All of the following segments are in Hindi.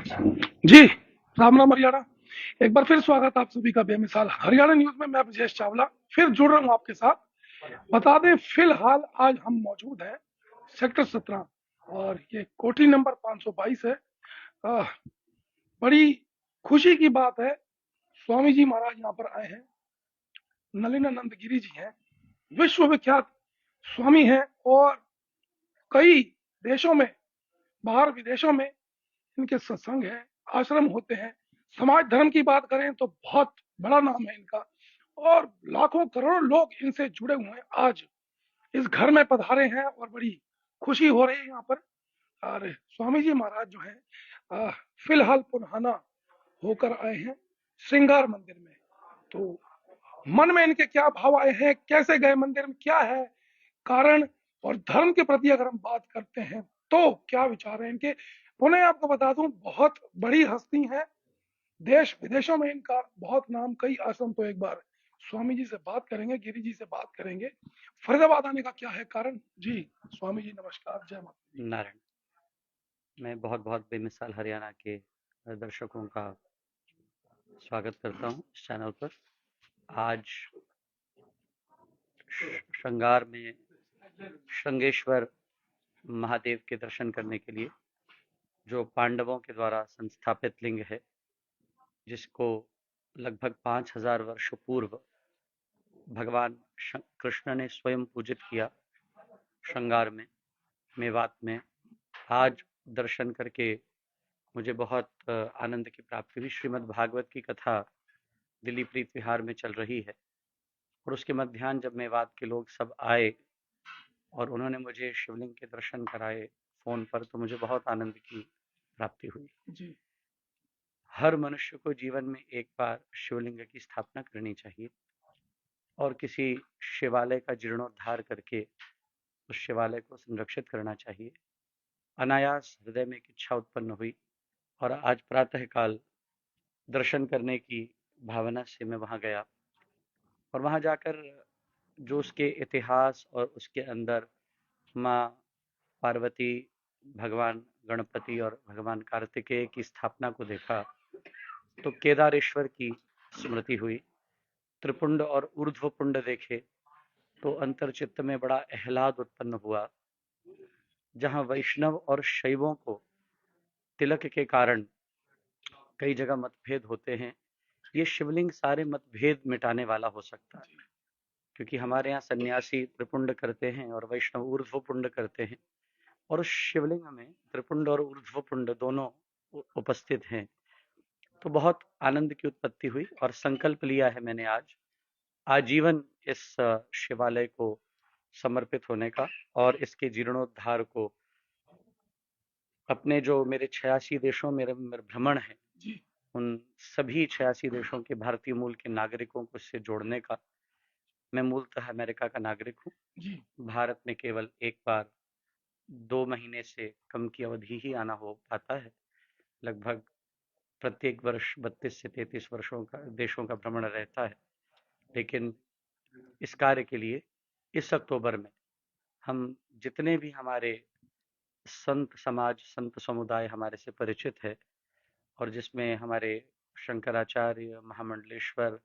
जी, राम राम हरियाणा। एक बार फिर स्वागत आप सभी का बेमिसाल हरियाणा न्यूज में। मैं ब्रजेश चावला फिर जुड़ रहा हूं आपके साथ। बता दें, फिलहाल आज हम मौजूद हैं सेक्टर 17 और ये कोठी नंबर 522 है। आह, बड़ी खुशी की बात है, स्वामी जी महाराज यहाँ पर आए हैं। नलिनानंद गिरी जी हैं, विश्व विख्यात स्वामी हैं और कई देशों में, बाहर विदेशों में इनके सत्संग है, आश्रम होते हैं। समाज धर्म की बात करें तो बहुत बड़ा नाम है इनका और लाखों करोड़ों लोग इनसे जुड़े हुए हैं। आज इस घर में पधारे हैं और बड़ी खुशी हो रही है यहाँ पर। और स्वामी जी महाराज जो है फिलहाल पुनहाना होकर आए हैं श्रृंगार मंदिर में। तो मन में इनके क्या भाव आए हैं, कैसे गए मंदिर में, क्या है कारण, और धर्म के प्रति अगर हम बात करते हैं तो क्या विचार है इनके। पुनः आपको बता दूं, बहुत बड़ी हस्ती है, देश विदेशों में इनका बहुत नाम, कई आश्रम। तो एक बार स्वामी जी से बात करेंगे, गिरी जी से बात करेंगे। फरीदाबाद आने का क्या है कारण जी। स्वामी जी नमस्कार, जय माता दी। नारायण। मैं बहुत बहुत बेमिसाल हरियाणा के दर्शकों का स्वागत करता हूं इस चैनल पर। आज श्रृंगार में श्रृंगेश्वर महादेव के दर्शन करने के लिए, जो पांडवों के द्वारा संस्थापित लिंग है, जिसको लगभग 5000 वर्ष पूर्व भगवान कृष्ण ने स्वयं पूजित किया, श्रृंगार में, मेवात में। आज दर्शन करके मुझे बहुत आनंद की प्राप्ति हुई। श्रीमद् भागवत की कथा दिल्ली प्रीत विहार में चल रही है और उसके मध्याह्न जब मेवात के लोग सब आए और उन्होंने मुझे शिवलिंग के दर्शन कराए फोन पर, तो मुझे बहुत आनंद की प्राप्ति हुई। जी हर मनुष्य को जीवन में एक बार शिवलिंग की स्थापना करनी चाहिए और किसी शिवालय का जीर्णोद्धार करके उस शिवालय को संरक्षित करना चाहिए। अनायास हृदय में एक इच्छा उत्पन्न हुई और आज प्रातःकाल दर्शन करने की भावना से मैं वहां गया और वहां जाकर जो उसके इतिहास और उसके अंदर माँ पार्वती, भगवान गणपति और भगवान कार्तिकेय की स्थापना को देखा तो केदारेश्वर की स्मृति हुई। त्रिपुंड और ऊर्ध्वपुंड देखे तो अंतरचित्त में बड़ा आह्लाद उत्पन्न हुआ। जहां वैष्णव और शैवों को तिलक के कारण कई जगह मतभेद होते हैं, ये शिवलिंग सारे मतभेद मिटाने वाला हो सकता है। क्योंकि हमारे यहाँ सन्यासी त्रिपुंड करते हैं और वैष्णव ऊर्ध्वपुंड करते हैं और उस शिवलिंग में त्रिपुंड और ऊर्ध्वपुंड दोनों उपस्थित हैं। तो बहुत आनंद की उत्पत्ति हुई और संकल्प लिया है मैंने आज आजीवन इस शिवालय को समर्पित होने का और इसके जीर्णोद्धार को अपने, जो मेरे 86 देशों में मेरा भ्रमण है, जी उन सभी 86 देशों के भारतीय मूल के नागरिकों को इससे जोड़ने का। मैं मूलतः अमेरिका का नागरिक हूँ। जी भारत में केवल एक बार 2 महीने से कम की अवधि ही आना हो पाता है। लगभग प्रत्येक वर्ष 32 से 33 वर्षों का देशों का भ्रमण रहता है। लेकिन इस कार्य के लिए इस अक्टूबर में हम जितने भी हमारे संत समाज, संत समुदाय हमारे से परिचित है और जिसमें हमारे शंकराचार्य, महामंडलेश्वर,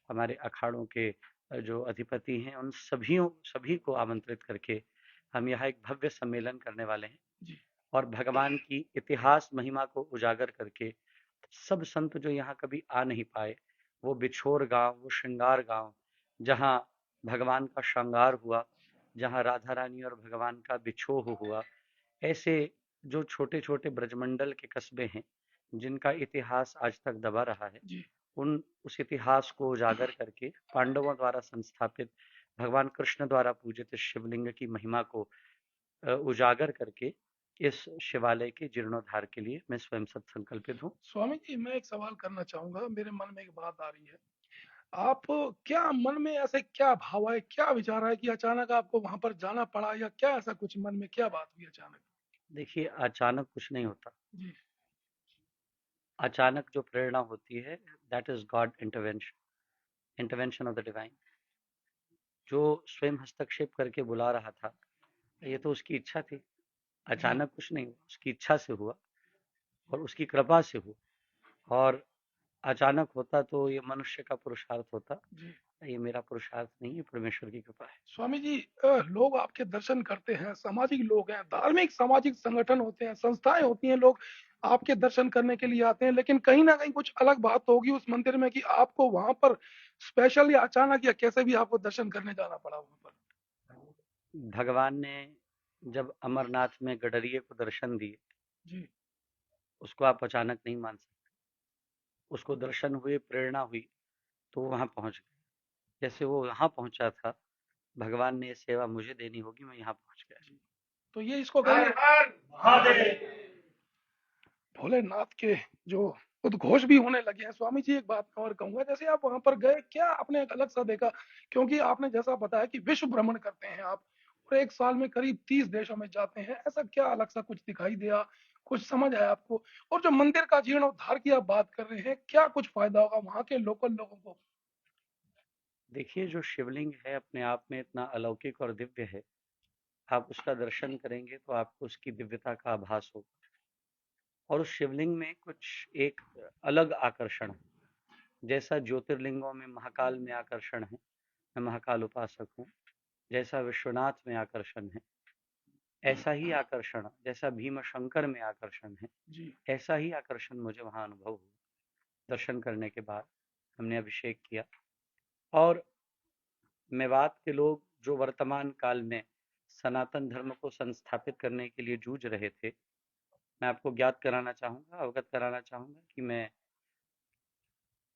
हमारे अखाड़ों के जो अधिपति हैं, उन सभी को आमंत्रित करके हम यहाँ एक भव्य सम्मेलन करने वाले हैं जी और भगवान की इतिहास महिमा को उजागर करके सब संत जो यहाँ कभी आ नहीं पाए, वो बिछोर गांव, वो श्रृंगार गांव, जहाँ भगवान का श्रृंगार हुआ, जहाँ राधा रानी और भगवान का बिछोह हुआ, ऐसे जो छोटे छोटे ब्रजमंडल के कस्बे हैं जिनका इतिहास आज तक दबा रहा है, जी उन उस इतिहास को उजागर करके पांडवों द्वारा संस्थापित, भगवान कृष्ण द्वारा पूजित इस शिवलिंग की महिमा को उजागर करके इस शिवालय के जीर्णोद्धार के लिए मैं स्वयं सत संकल्पित हूँ। स्वामी जी, मैं एक सवाल करना चाहूंगा, मेरे मन में एक बात आ रही है। आप क्या मन में ऐसे क्या भाव आए, क्या विचार आए कि अचानक आपको वहां पर जाना पड़ा, या क्या ऐसा कुछ मन में क्या बात हुई अचानक। देखिए, अचानक कुछ नहीं होता। जी अचानक जो प्रेरणा होती है, that is God intervention, intervention of the divine. जो स्वयं हस्तक्षेप करके बुला रहा था, ये तो उसकी इच्छा थी। जी अचानक कुछ नहीं हुआ, उसकी इच्छा से हुआ। और उसकी कृपा से हो, और अचानक होता तो ये मनुष्य का पुरुषार्थ होता। जी ये मेरा पुरुषार्थ नहीं है, परमेश्वर की कृपा है। स्वामी जी, लोग आपके दर्शन करते हैं, सामाजिक लोग हैं, धार्मिक सामाजिक संगठन होते हैं, संस्थाएं होती हैं, लोग आपके दर्शन करने के लिए आते हैं, लेकिन कहीं ना कहीं कुछ अलग बात होगी उस मंदिर में कि आपको वहां पर स्पेशल या अचानक या कैसे भी आपको दर्शन करने जाना पड़ा वहां पर। भगवान ने जब अमरनाथ में गडरिये को दर्शन दिए, जी उसको आप अचानक नहीं मान सकते। उसको दर्शन हुए, प्रेरणा हुई, तो वो वहां पहुंच गए। जैसे वो वहां पहुंचा था, भगवान ने ये सेवा मुझे देनी होगी, मैं यहाँ पहुंच गया। जी। तो ये इसको कहेंगे भोलेनाथ के जो उद्घोष भी होने लगे हैं। स्वामी जी, एक बात मैं और कहूंगा, जैसे आप वहां पर गए, क्या आपने एक अलग सा देखा? क्योंकि आपने जैसा बताया कि विश्व भ्रमण करते हैं आप, और एक साल में करीब 30 देशों में जाते हैं, ऐसा क्या अलग सा कुछ दिखाई दिया, कुछ समझ आया आपको? और जो मंदिर का जीर्णोद्धार की आप बात कर रहे हैं, क्या कुछ फायदा होगा वहां के लोकल लोगों को? देखिए, जो शिवलिंग है अपने आप में इतना अलौकिक और दिव्य है। आप उसका दर्शन करेंगे तो आपको उसकी दिव्यता का आभास होगा। और उस शिवलिंग में कुछ एक अलग आकर्षण है। जैसा ज्योतिर्लिंगों में महाकाल में आकर्षण है, मैं महाकाल उपासक हूँ। जैसा विश्वनाथ में आकर्षण है, ऐसा ही आकर्षण जैसा भीम शंकर में आकर्षण है, जी ऐसा ही आकर्षण मुझे वहाँ अनुभव हुआ। दर्शन करने के बाद हमने अभिषेक किया, और मेवात के लोग जो वर्तमान काल में सनातन धर्म को संस्थापित करने के लिए जूझ रहे थे, मैं आपको ज्ञात कराना चाहूँगा, अवगत कराना चाहूँगा कि मैं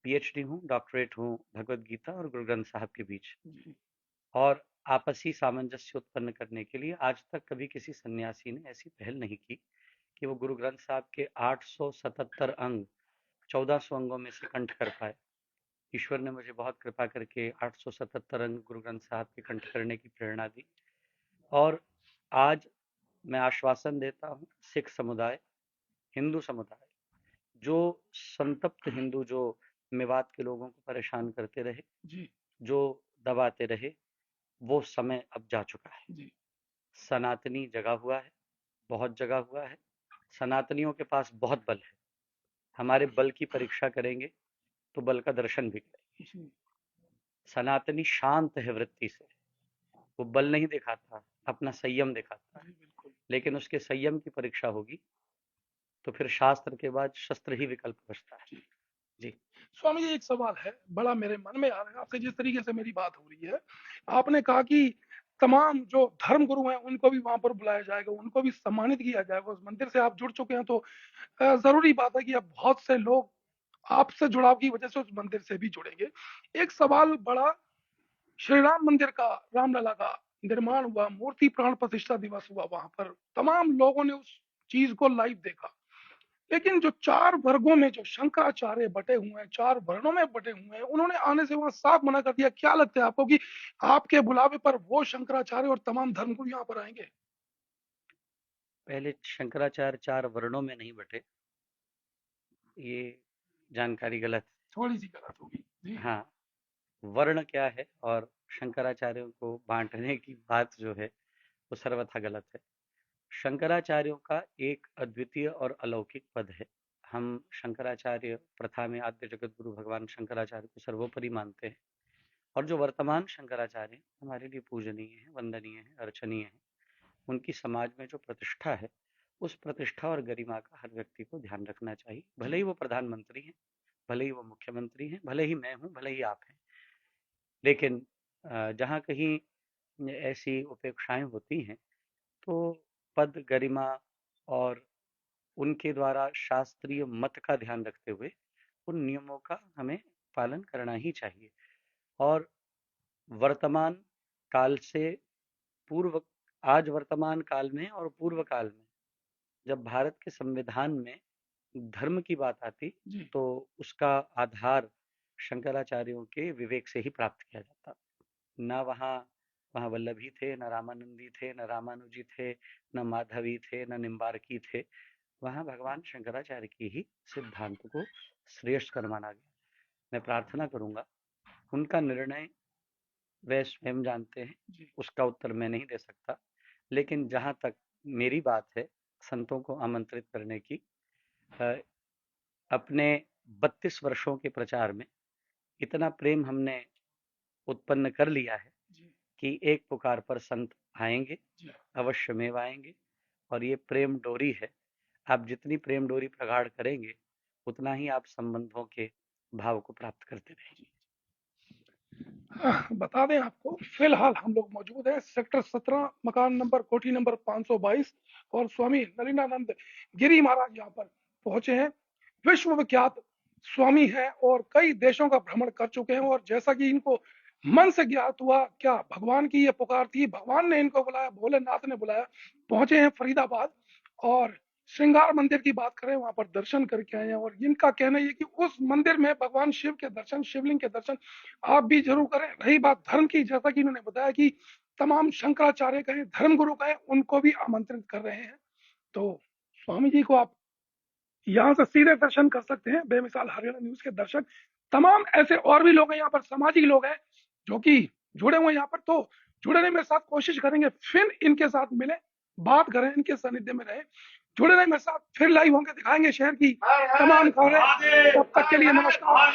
पीएचडी हूँ, डॉक्टरेट हूँ भगवद गीता और गुरु ग्रंथ साहब के बीच। जी और आपसी सामंजस्य उत्पन्न करने के लिए आज तक कभी किसी सन्यासी ने ऐसी पहल नहीं की कि वो गुरु ग्रंथ साहब के 877 अंग 1400 अंगों में से कंठ कर पाए। ईश्वर ने मुझे बहुत कृपा करके 877 अंग गुरु ग्रंथ साहब के कंठ करने की प्रेरणा दी। और आज मैं आश्वासन देता हूँ, सिख समुदाय, हिंदू समुदाय, जो संतप्त हिंदू जो मेवात के लोगों को परेशान करते रहे, जी जो दबाते रहे, वो समय अब जा चुका है। जी सनातनी जगा हुआ है, बहुत जगा हुआ है। सनातनियों के पास बहुत बल है। हमारे बल की परीक्षा करेंगे तो बल का दर्शन भी करेंगे। जी सनातनी शांत है वृत्ति से, वो बल नहीं दिखाता, अपना संयम दिखाता है। जी बिल्कुल। लेकिन उसके संयम की परीक्षा होगी तो फिर शास्त्र के बाद शस्त्र ही विकल्प बचता है। जी जी। स्वामी जी, एक सवाल है, बड़ा मेरे मन में आ रहा है आपसे, जिस तरीके से मेरी बात हो रही है। आपने कहा कि तमाम जो धर्म गुरु हैं उनको भी वहां पर बुलाया जाएगा, उनको भी सम्मानित किया जाएगा। उस मंदिर से आप जुड़ चुके हैं, तो जरूरी बात है कि अब बहुत से लोग आपसे जुड़ाव की वजह से उस मंदिर से भी जुड़ेंगे। एक सवाल बड़ा, श्री राम मंदिर का, रामलला का निर्माण हुआ, मूर्ति प्राण प्रतिष्ठा दिवस हुआ, वहां पर तमाम लोगों ने उस चीज को लाइव देखा। लेकिन जो चार वर्गों में जो शंकराचार्य बटे हुए हैं, चार वर्णों में बटे हुए हैं, उन्होंने आने से वहां साफ मना कर दिया। क्या लगता है आपको कि आपके बुलावे पर वो शंकराचार्य और तमाम धर्मगुरु यहाँ पर आएंगे? पहले शंकराचार्य 4 वर्णों में नहीं बटे, ये जानकारी गलत थोड़ी सी गलत होगी जी। है। हाँ, वर्ण क्या है और शंकराचार्यों को बांटने की बात जो है वो सर्वथा गलत है। शंकराचार्यों का एक अद्वितीय और अलौकिक पद है। हम शंकराचार्य प्रथा में आद्य जगत गुरु भगवान शंकराचार्य को सर्वोपरि मानते हैं। और जो वर्तमान शंकराचार्य हैं, हमारे लिए पूजनीय हैं, वंदनीय हैं, अर्चनीय हैं। उनकी समाज में जो प्रतिष्ठा है, उस प्रतिष्ठा और गरिमा का हर व्यक्ति को ध्यान रखना चाहिए। भले ही वो प्रधानमंत्री हैं, भले ही वो मुख्यमंत्री हैं, भले ही मैं हूँ, भले ही आप हैं। लेकिन जहाँ कहीं ऐसी उपेक्षाएं होती हैं, तो पद, गरिमा और उनके द्वारा शास्त्रीय मत का ध्यान रखते हुए उन नियमों का हमें पालन करना ही चाहिए। और वर्तमान काल से पूर्व, आज वर्तमान काल में और पूर्व काल में जब भारत के संविधान में धर्म की बात आती, जी तो उसका आधार शंकराचार्यों के विवेक से ही प्राप्त किया जाता। ना वहाँ वहाँ वल्लभी थे, न रामानंदी थे, न रामानुजी थे, न माधवी थे, न निम्बार्की थे। वहाँ भगवान शंकराचार्य की ही सिद्धांत को श्रेष्ठ कर माना गया। मैं प्रार्थना करूंगा, उनका निर्णय वे स्वयं जानते हैं, जी उसका उत्तर मैं नहीं दे सकता। लेकिन जहाँ तक मेरी बात है संतों को आमंत्रित करने की, अ, अपने 32 वर्षों के प्रचार में इतना प्रेम हमने उत्पन्न कर लिया है जी कि एक पुकार पर संत आएंगे, जी अवश्यमेव आएंगे। और ये प्रेम डोरी है, आप जितनी प्रेम डोरी प्रगाढ़ करेंगे उतना ही आप संबंधों के भाव को प्राप्त करते रहेंगे। हाँ, बता दें आपको, फिलहाल हम लोग मौजूद हैं सेक्टर 17, मकान नंबर, कोठी नंबर 522, और स्वामी नलिनानंद गिरी महाराज यहाँ पर पहुंचे हैं। विश्व विख्यात स्वामी हैं और कई देशों का भ्रमण कर चुके हैं, और जैसा कि इनको मन से ज्ञात हुआ, क्या भगवान की ये पुकार थी, भगवान ने इनको बुलाया, भोलेनाथ ने बुलाया, पहुंचे हैं फरीदाबाद। और श्रृंगार मंदिर की बात करें, वहां पर दर्शन करके आए हैं, और इनका कहना ये कि उस मंदिर में भगवान शिव के दर्शन, शिवलिंग के दर्शन आप भी जरूर करें। रही बात धर्म की, जैसा कि इन्होंने बताया कि तमाम शंकराचार्य कहें, धर्म गुरु कहें, उनको भी आमंत्रित कर रहे हैं। तो स्वामी जी को आप यहाँ से सीधे दर्शन कर सकते हैं। बेमिसाल हरियाणा न्यूज के दर्शक, तमाम ऐसे और भी लोग हैं यहाँ पर, सामाजिक लोग हैं जो कि जुड़े हुए हैं यहाँ पर, तो जुड़े रहे मेरे साथ, कोशिश करेंगे फिर इनके साथ मिले, बात करें, इनके सानिध्य में रहे, जुड़े रहे मेरे साथ, फिर लाइव होंगे, दिखाएंगे शहर की तमाम खबरें। तब तक के लिए नमस्कार।